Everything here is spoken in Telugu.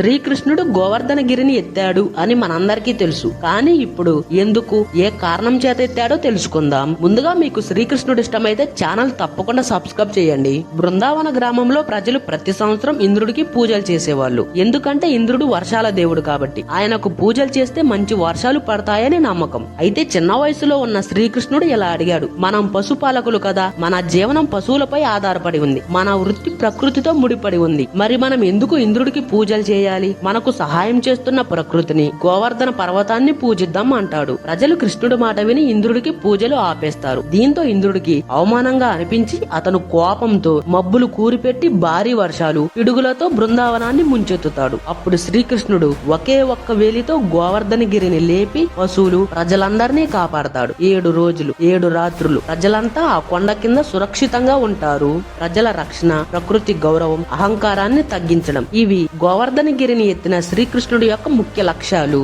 శ్రీకృష్ణుడు గోవర్ధనగిరిని ఎత్తాడు అని మనందరికీ తెలుసు. కానీ ఇప్పుడు ఎందుకు, ఏ కారణం చేత ఎత్తాడో తెలుసుకుందాం. ముందుగా మీకు శ్రీకృష్ణుడు ఇష్టమైతే ఛానల్ తప్పకుండా సబ్స్క్రైబ్ చేయండి. బృందావన గ్రామంలో ప్రజలు ప్రతి సంవత్సరం ఇంద్రుడికి పూజలు చేసేవాళ్ళు. ఎందుకంటే ఇంద్రుడు వర్షాల దేవుడు కాబట్టి ఆయనకు పూజలు చేస్తే మంచి వర్షాలు పడతాయని నమ్మకం. అయితే చిన్న వయసులో ఉన్న శ్రీకృష్ణుడు ఇలా అడిగాడు, మనం పశుపాలకులు కదా, మన జీవనం పశువులపై ఆధారపడి ఉంది, మన వృత్తి ప్రకృతితో ముడిపడి ఉంది. మరి మనం ఎందుకు ఇంద్రుడికి పూజలు చేయాలి? మనకు సహాయం చేస్తున్న ప్రకృతిని, గోవర్ధన పర్వతాన్ని పూజిద్దాం అంటాడు. ప్రజలు కృష్ణుడి మాట విని ఇంద్రుడికి పూజలు ఆపేస్తారు. దీంతో ఇంద్రుడికి అవమానంగా అనిపించి అతను కోపంతో మబ్బులు కూరిపెట్టి భారీ వర్షాలు, పిడుగులతో బృందావనాన్ని ముంచెత్తుతాడు. అప్పుడు శ్రీకృష్ణుడు ఒకే ఒక్క వేలితో గోవర్ధనగిరిని లేపి పశువులు, ప్రజలందరినీ కాపాడతాడు. 7 రోజులు 7 రాత్రులు ప్రజలంతా ఆ కొండ కింద సురక్షితంగా ఉంటారు. ప్రజల రక్షణ, ప్రకృతి గౌరవం, అహంకారాన్ని తగ్గించడం, ఇవి గోవర్ధనగిరిని ఎత్తిన శ్రీకృష్ణుడి యొక్క ముఖ్య లక్ష్యాలు.